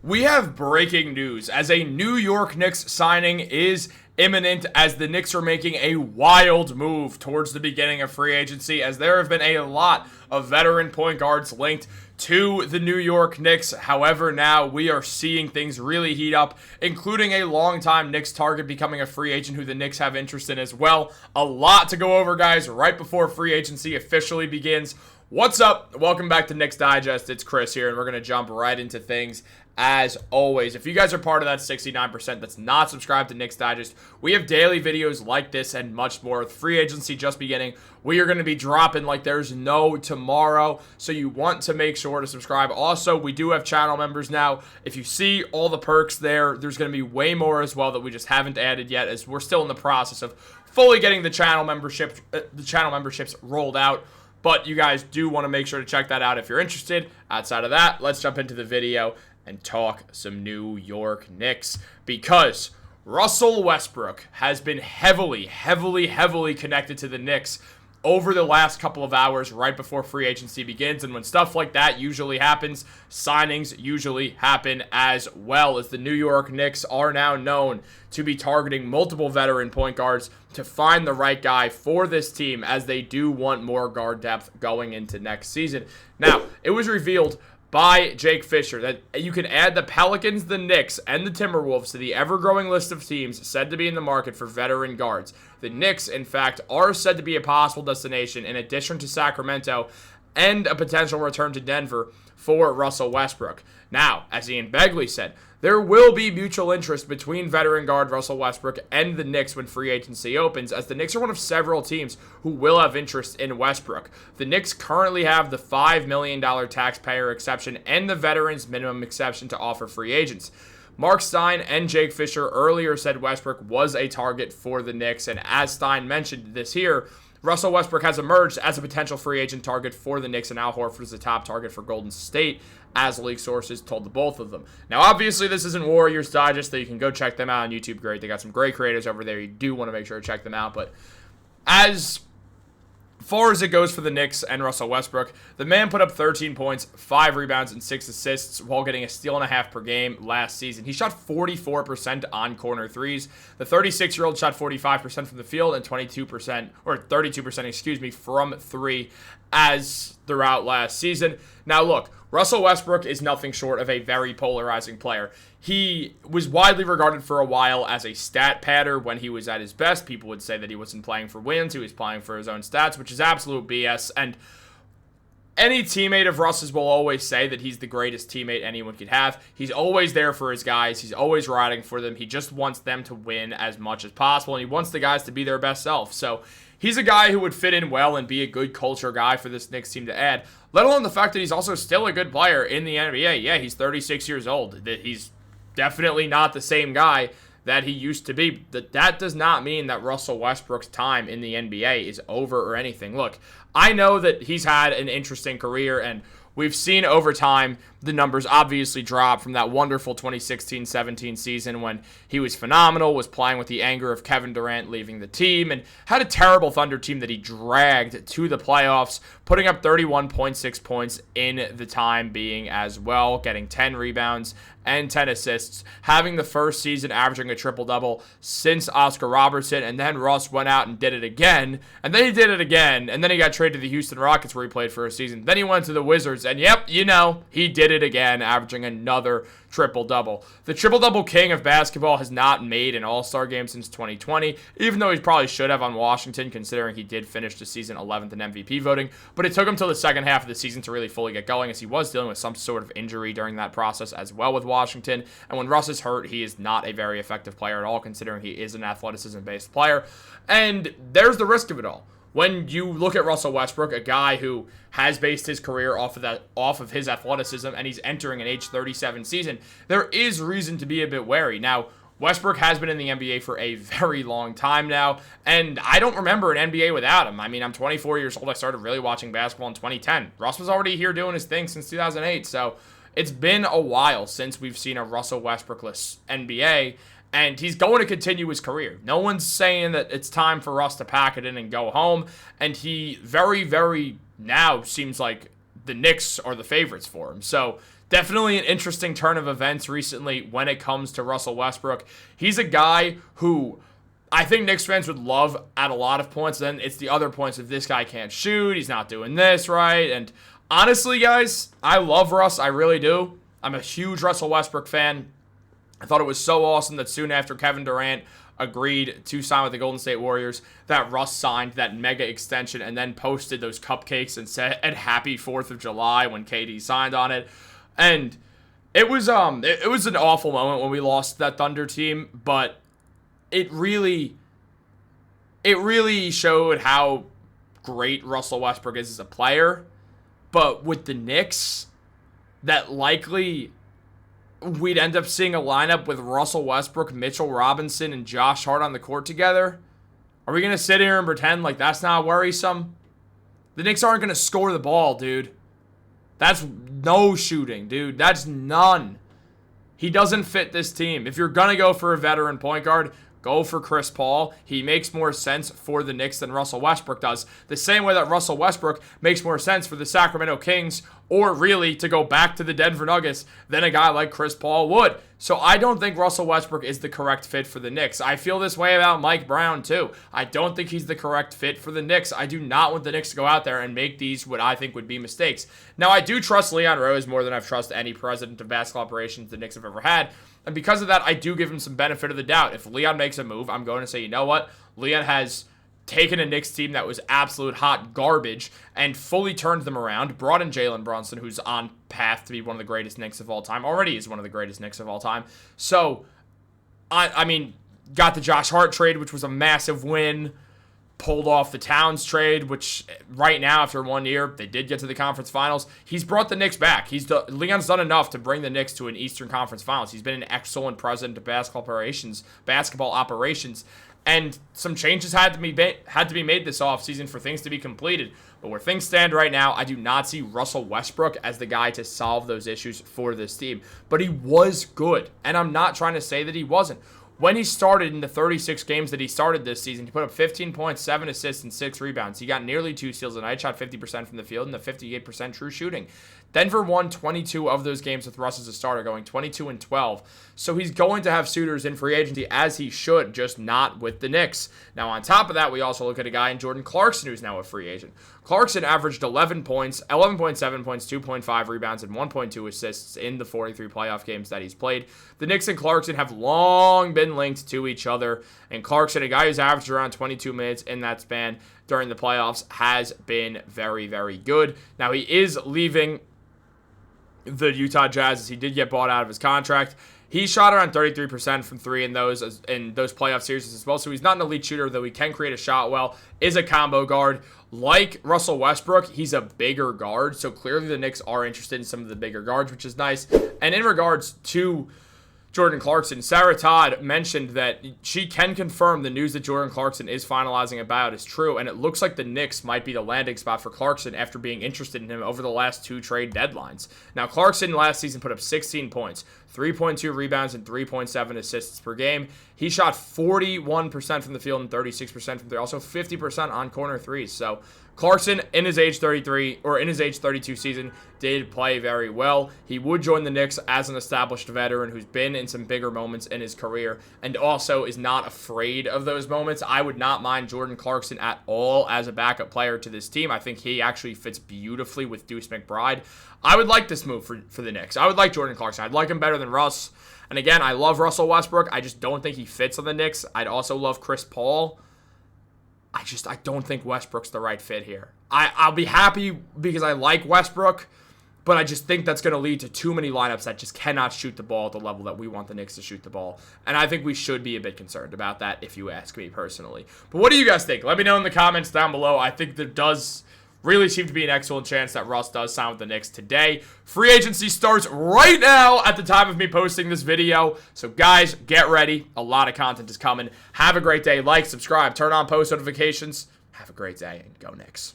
We have breaking news as a New York Knicks signing is imminent, as the Knicks are making a wild move towards the beginning of free agency, as there have been a lot of veteran point guards linked to the New York Knicks. However, now we are seeing things really heat up, including a longtime Knicks target becoming a free agent who the Knicks have interest in as well. A lot to go over, guys, right before free agency officially begins. What's up? Welcome back to Knicks Digest. It's Chris here, and we're going to jump right into things. As always, if you guys are part of that 69% that's not subscribed to Knicks Digest, we have daily videos like this and much more. With free agency just beginning, we are going to be dropping like there's no tomorrow, so you want to make sure to subscribe. Also, we do have channel members now. If you see all the perks there, there's going to be way more as well that we just haven't added yet, as we're still in the process of fully getting the channel memberships rolled out. But you guys do want to make sure to check that out if you're interested. Outside of that, let's jump into the video and talk some New York Knicks, because Russell Westbrook has been heavily connected to the Knicks over the last couple of hours right before free agency begins. And when stuff like that usually happens, signings usually happen as well, as the New York Knicks are now known to be targeting multiple veteran point guards to find the right guy for this team, as they do want more guard depth going into next season. Now, it was revealed by Jake Fisher that you can add the Pelicans, the Knicks, and the Timberwolves to the ever-growing list of teams said to be in the market for veteran guards. The Knicks, in fact, are said to be a possible destination in addition to Sacramento and a potential return to Denver for Russell Westbrook. Now, as Ian Begley said, there will be mutual interest between veteran guard Russell Westbrook and the Knicks when free agency opens, as the Knicks are one of several teams who will have interest in Westbrook. The Knicks currently have the $5 million taxpayer exception and the veterans minimum exception to offer free agents. Mark Stein and Jake Fisher earlier said Westbrook was a target for the Knicks, and as Stein mentioned this here, Russell Westbrook has emerged as a potential free agent target for the Knicks, and Al Horford is the top target for Golden State, as league sources told the both of them. Now, obviously, this isn't Warriors Digest, so you can go check them out on YouTube. Great. They got some great creators over there. You do want to make sure to check them out. But as far as it goes for the Knicks and Russell Westbrook, the man put up 13 points, 5 rebounds, and 6 assists while getting a steal and a half per game last season. He shot 44% on corner threes. The 36-year-old shot 45% from the field and 32%, from three as throughout last season. Now, look, Russell Westbrook is nothing short of a very polarizing player. He was widely regarded for a while as a stat padder when he was at his best. People would say that he wasn't playing for wins, he was playing for his own stats, which is absolute BS. And any teammate of Russ's will always say that he's the greatest teammate anyone could have. He's always there for his guys. He's always riding for them. He just wants them to win as much as possible, and he wants the guys to be their best self. So he's a guy who would fit in well and be a good culture guy for this Knicks team to add, let alone the fact that he's also still a good player in the NBA. Yeah, he's 36 years old. He's definitely not the same guy that he used to be. That does not mean that Russell Westbrook's time in the NBA is over or anything. Look, I know that he's had an interesting career, and we've seen over time the numbers obviously drop from that wonderful 2016-17 season when he was phenomenal, was playing with the anger of Kevin Durant leaving the team, and had a terrible Thunder team that he dragged to the playoffs, putting up 31.6 points in the time being as well, getting 10 rebounds and 10 assists, having the first season averaging a triple-double since Oscar Robertson, and then Russ went out and did it again, and then he did it again, and then he got traded to the Houston Rockets where he played for a season. Then he went to the Wizards, and yep, he did it again, averaging another triple-double. The triple-double king of basketball has not made an All-Star game since 2020, even though he probably should have on Washington, considering he did finish the season 11th in MVP voting, but it took him till the second half of the season to really fully get going, as he was dealing with some sort of injury during that process as well with Washington, and when Russ is hurt, he is not a very effective player at all, considering he is an athleticism-based player, and there's the risk of it all. When you look at Russell Westbrook, a guy who has based his career off of his athleticism, and he's entering an age 37 season, there is reason to be a bit wary. Now, Westbrook has been in the NBA for a very long time now, and I don't remember an NBA without him. I mean, I'm 24 years old. I started really watching basketball in 2010. Russ was already here doing his thing since 2008, so it's been a while since we've seen a Russell Westbrook-less NBA, and he's going to continue his career. No one's saying that it's time for Russ to pack it in and go home, and he very now seems like the Knicks are the favorites for him. So definitely an interesting turn of events recently when it comes to Russell Westbrook. He's a guy who I think Knicks fans would love at a lot of points. Then it's the other points of this guy can't shoot, he's not doing this right. And honestly, guys, I love Russ. I really do. I'm a huge Russell Westbrook fan. I thought it was so awesome that soon after Kevin Durant agreed to sign with the Golden State Warriors, that Russ signed that mega extension and then posted those cupcakes and said happy 4th of July when KD signed on it. And it was an awful moment when we lost that Thunder team, but it really showed how great Russell Westbrook is as a player. But with the Knicks, that likely we'd end up seeing a lineup with Russell Westbrook, Mitchell Robinson, and Josh Hart on the court together. Are we going to sit here and pretend like that's not worrisome? The Knicks aren't going to score the ball, dude. That's no shooting, dude. That's none. He doesn't fit this team. If you're going to go for a veteran point guard, go for Chris Paul. He makes more sense for the Knicks than Russell Westbrook does. The same way that Russell Westbrook makes more sense for the Sacramento Kings, or really to go back to the Denver Nuggets, than a guy like Chris Paul would. So I don't think Russell Westbrook is the correct fit for the Knicks. I feel this way about Mike Brown too. I don't think he's the correct fit for the Knicks. I do not want the Knicks to go out there and make these what I think would be mistakes. Now, I do trust Leon Rose more than I've trusted any president of basketball operations the Knicks have ever had. And because of that, I do give him some benefit of the doubt. If Leon makes a move, I'm going to say, you know what? Leon has taken a Knicks team that was absolute hot garbage and fully turned them around, brought in Jalen Brunson, who's on path to be one of the greatest Knicks of all time, already is one of the greatest Knicks of all time. So, I mean, got the Josh Hart trade, which was a massive win, pulled off the Towns trade, which right now, after 1 year, they did get to the conference finals. He's brought the Knicks back. Leon's done enough to bring the Knicks to an Eastern Conference Finals. He's been an excellent president of basketball operations. And some changes had to be made this offseason for things to be completed. But where things stand right now, I do not see Russell Westbrook as the guy to solve those issues for this team. But he was good, and I'm not trying to say that he wasn't. When he started in the 36 games that he started this season, he put up 15 points, 7 assists, and 6 rebounds. He got nearly 2 steals a night, shot 50% from the field, and a 58% true shooting. Denver won 22 of those games with Russ as a starter, going 22-12. So he's going to have suitors in free agency, as he should, just not with the Knicks. Now, on top of that, we also look at a guy in Jordan Clarkson, who's now a free agent. Clarkson averaged 11 points, 11.7 points, 2.5 rebounds, and 1.2 assists in the 43 playoff games that he's played. The Knicks and Clarkson have long been linked to each other, and Clarkson, a guy who's averaged around 22 minutes in that span during the playoffs, has been very, very good. Now, he is leaving the Utah Jazz, as he did get bought out of his contract. He shot around 33% from 3 in those playoff series as well, so he's not an elite shooter, though he can create a shot well, is a combo guard. Like Russell Westbrook, he's a bigger guard, so clearly the Knicks are interested in some of the bigger guards, which is nice. And in regards to Jordan Clarkson, Sarah Todd mentioned that she can confirm the news that Jordan Clarkson is finalizing about is true, and it looks like the Knicks might be the landing spot for Clarkson after being interested in him over the last 2 trade deadlines. Now, Clarkson last season put up 16 points, 3.2 rebounds, and 3.7 assists per game. He shot 41% from the field and 36% from there, also 50% on corner threes. So Clarkson, in his age 32 season, did play very well. He would join the Knicks as an established veteran who's been in some bigger moments in his career and also is not afraid of those moments. I would not mind Jordan Clarkson at all as a backup player to this team. I think he actually fits beautifully with Deuce McBride. I would like this move for the Knicks. I would like Jordan Clarkson. I'd like him better than Russ. And again, I love Russell Westbrook. I just don't think he fits on the Knicks. I'd also love Chris Paul. I don't think Westbrook's the right fit here. I'll be happy because I like Westbrook, but I just think that's going to lead to too many lineups that just cannot shoot the ball at the level that we want the Knicks to shoot the ball. And I think we should be a bit concerned about that if you ask me personally. But what do you guys think? Let me know in the comments down below. I think there does really seem to be an excellent chance that Russ does sign with the Knicks today. Free agency starts right now at the time of me posting this video. So guys, get ready. A lot of content is coming. Have a great day. Like, subscribe, turn on post notifications. Have a great day and go Knicks.